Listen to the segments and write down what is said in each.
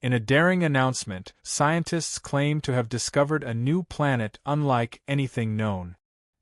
In a daring announcement, scientists claim to have discovered a new planet unlike anything known.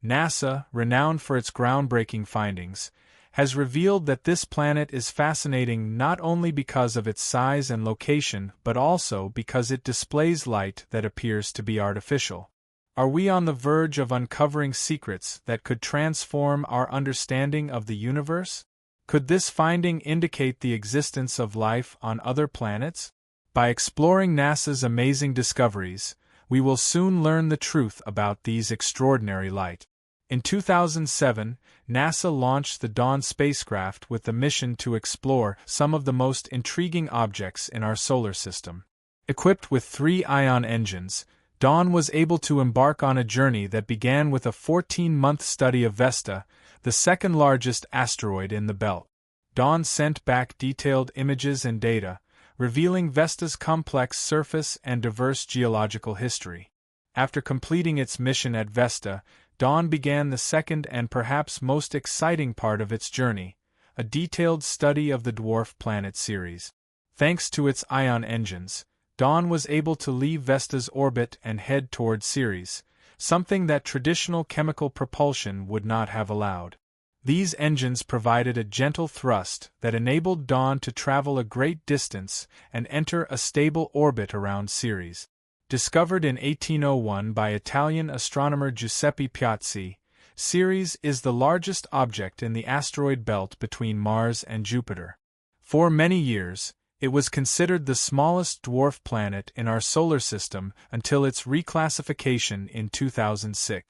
NASA, renowned for its groundbreaking findings, has revealed that this planet is fascinating not only because of its size and location but also because it displays light that appears to be artificial. Are we on the verge of uncovering secrets that could transform our understanding of the universe? Could this finding indicate the existence of life on other planets? By exploring NASA's amazing discoveries, we will soon learn the truth about these extraordinary light. In 2007, NASA launched the Dawn spacecraft with the mission to explore some of the most intriguing objects in our solar system. Equipped with 3 ion engines, Dawn was able to embark on a journey that began with a 14-month study of Vesta, the second-largest asteroid in the belt. Dawn sent back detailed images and data, revealing Vesta's complex surface and diverse geological history. After completing its mission at Vesta, Dawn began the second and perhaps most exciting part of its journey, a detailed study of the dwarf planet Ceres. Thanks to its ion engines, Dawn was able to leave Vesta's orbit and head toward Ceres, something that traditional chemical propulsion would not have allowed. These engines provided a gentle thrust that enabled Dawn to travel a great distance and enter a stable orbit around Ceres. Discovered in 1801 by Italian astronomer Giuseppe Piazzi, Ceres is the largest object in the asteroid belt between Mars and Jupiter. For many years, it was considered the smallest dwarf planet in our solar system until its reclassification in 2006.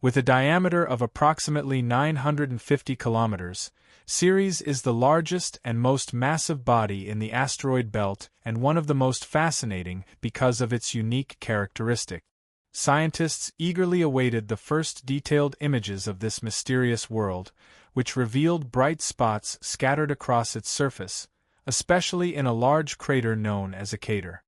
With a diameter of approximately 950 kilometers, Ceres is the largest and most massive body in the asteroid belt and one of the most fascinating because of its unique characteristic. Scientists eagerly awaited the first detailed images of this mysterious world, which revealed bright spots scattered across its surface, especially in a large crater known as a crater.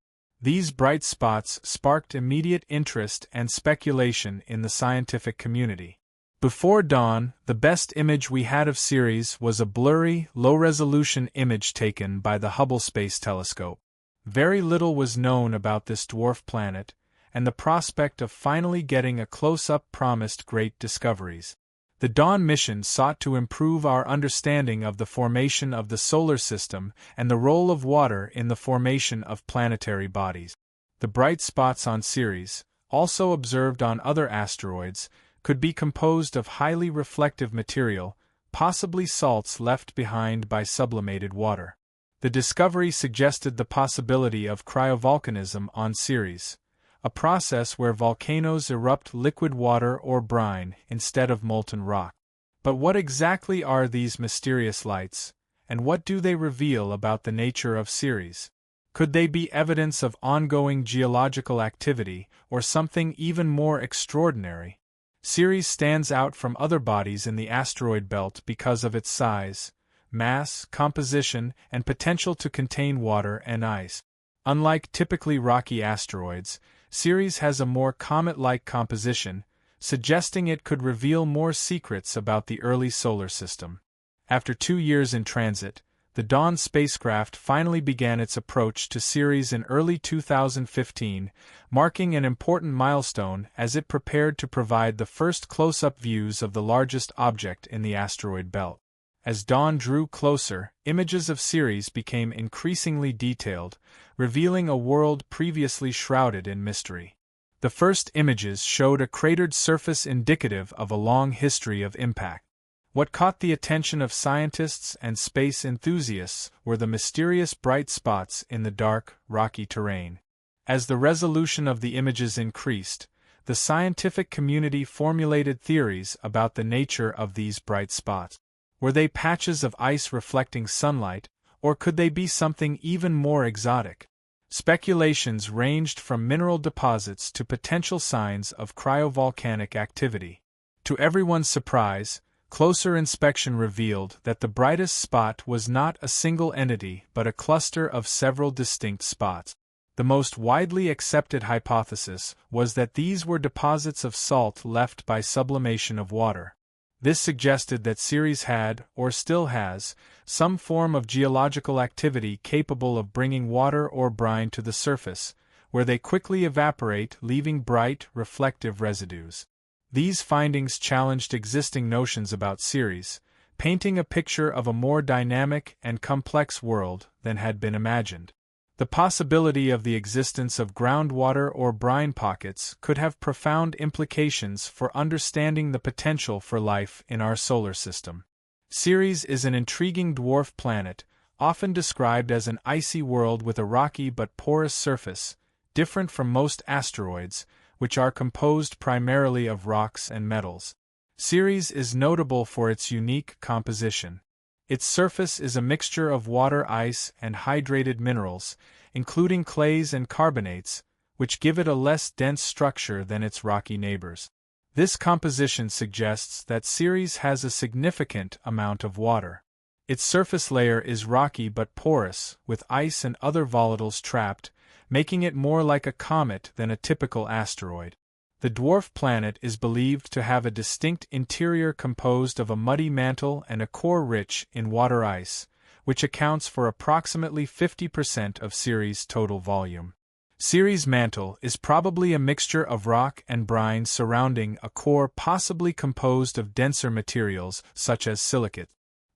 These bright spots sparked immediate interest and speculation in the scientific community. Before dawn, the best image we had of Ceres was a blurry, low-resolution image taken by the Hubble Space Telescope. Very little was known about this dwarf planet, and the prospect of finally getting a close-up promised great discoveries. The Dawn mission sought to improve our understanding of the formation of the solar system and the role of water in the formation of planetary bodies. The bright spots on Ceres, also observed on other asteroids, could be composed of highly reflective material, possibly salts left behind by sublimated water. The discovery suggested the possibility of cryovolcanism on Ceres, a process where volcanoes erupt liquid water or brine instead of molten rock. But what exactly are these mysterious lights, and what do they reveal about the nature of Ceres? Could they be evidence of ongoing geological activity, or something even more extraordinary? Ceres stands out from other bodies in the asteroid belt because of its size, mass, composition, and potential to contain water and ice. Unlike typically rocky asteroids, Ceres has a more comet-like composition, suggesting it could reveal more secrets about the early solar system. After 2 years in transit, the Dawn spacecraft finally began its approach to Ceres in early 2015, marking an important milestone as it prepared to provide the first close-up views of the largest object in the asteroid belt. As dawn drew closer, images of Ceres became increasingly detailed, revealing a world previously shrouded in mystery. The first images showed a cratered surface indicative of a long history of impact. What caught the attention of scientists and space enthusiasts were the mysterious bright spots in the dark, rocky terrain. As the resolution of the images increased, the scientific community formulated theories about the nature of these bright spots. Were they patches of ice reflecting sunlight, or could they be something even more exotic? Speculations ranged from mineral deposits to potential signs of cryovolcanic activity. To everyone's surprise, closer inspection revealed that the brightest spot was not a single entity but a cluster of several distinct spots. The most widely accepted hypothesis was that these were deposits of salt left by sublimation of water. This suggested that Ceres had, or still has, some form of geological activity capable of bringing water or brine to the surface, where they quickly evaporate, leaving bright, reflective residues. These findings challenged existing notions about Ceres, painting a picture of a more dynamic and complex world than had been imagined. The possibility of the existence of groundwater or brine pockets could have profound implications for understanding the potential for life in our solar system. Ceres is an intriguing dwarf planet, often described as an icy world with a rocky but porous surface, different from most asteroids, which are composed primarily of rocks and metals. Ceres is notable for its unique composition. Its surface is a mixture of water, ice, and hydrated minerals, including clays and carbonates, which give it a less dense structure than its rocky neighbors. This composition suggests that Ceres has a significant amount of water. Its surface layer is rocky but porous, with ice and other volatiles trapped, making it more like a comet than a typical asteroid. The dwarf planet is believed to have a distinct interior composed of a muddy mantle and a core rich in water ice, which accounts for approximately 50% of Ceres' total volume. Ceres' mantle is probably a mixture of rock and brine surrounding a core possibly composed of denser materials such as silicate.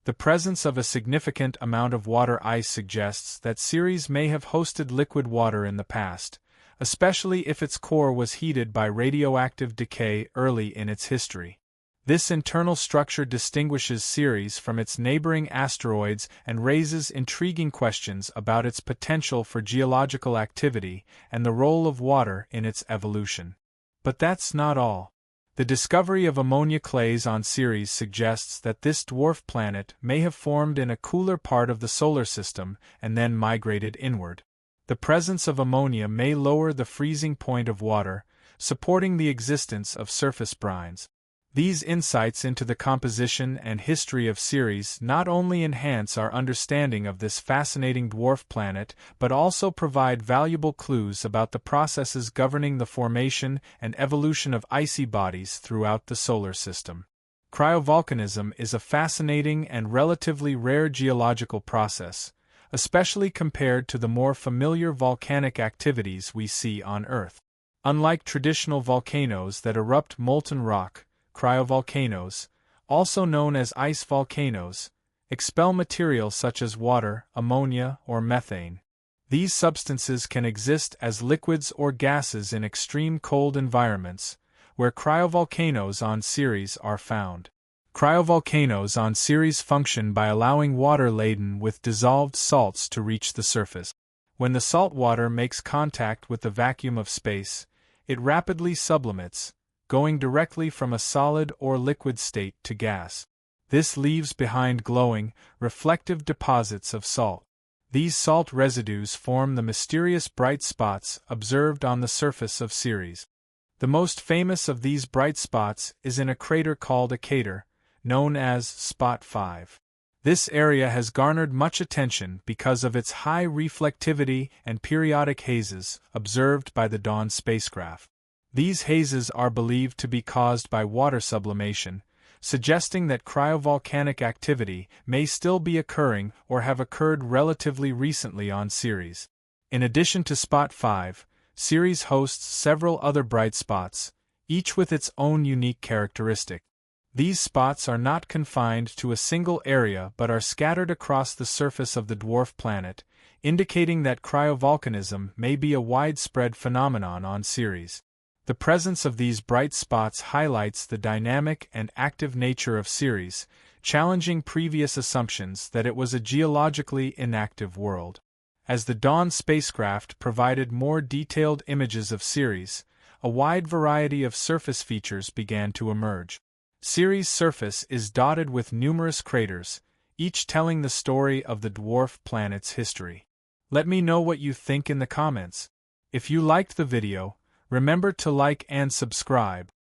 The presence of a significant amount of water ice suggests that Ceres may have hosted liquid water in the past, especially if its core was heated by radioactive decay early in its history. This internal structure distinguishes Ceres from its neighboring asteroids and raises intriguing questions about its potential for geological activity and the role of water in its evolution. But that's not all. The discovery of ammonia clays on Ceres suggests that this dwarf planet may have formed in a cooler part of the solar system and then migrated inward. The presence of ammonia may lower the freezing point of water, supporting the existence of surface brines. These insights into the composition and history of Ceres not only enhance our understanding of this fascinating dwarf planet but also provide valuable clues about the processes governing the formation and evolution of icy bodies throughout the solar system. Cryovolcanism is a fascinating and relatively rare geological process, especially compared to the more familiar volcanic activities we see on Earth. Unlike traditional volcanoes that erupt molten rock, cryovolcanoes, also known as ice volcanoes, expel material such as water, ammonia, or methane. These substances can exist as liquids or gases in extreme cold environments, where cryovolcanoes on Ceres are found. Cryovolcanoes on Ceres function by allowing water laden with dissolved salts to reach the surface. When the salt water makes contact with the vacuum of space, it rapidly sublimates, going directly from a solid or liquid state to gas. This leaves behind glowing, reflective deposits of salt. These salt residues form the mysterious bright spots observed on the surface of Ceres. The most famous of these bright spots is in a crater called a crater, known as Spot 5. This area has garnered much attention because of its high reflectivity and periodic hazes observed by the Dawn spacecraft. These hazes are believed to be caused by water sublimation, suggesting that cryovolcanic activity may still be occurring or have occurred relatively recently on Ceres. In addition to Spot 5, Ceres hosts several other bright spots, each with its own unique characteristic. These spots are not confined to a single area but are scattered across the surface of the dwarf planet, indicating that cryovolcanism may be a widespread phenomenon on Ceres. The presence of these bright spots highlights the dynamic and active nature of Ceres, challenging previous assumptions that it was a geologically inactive world. As the Dawn spacecraft provided more detailed images of Ceres, a wide variety of surface features began to emerge. Ceres' surface is dotted with numerous craters, each telling the story of the dwarf planet's history. Let me know what you think in the comments. If you liked the video, remember to like and subscribe,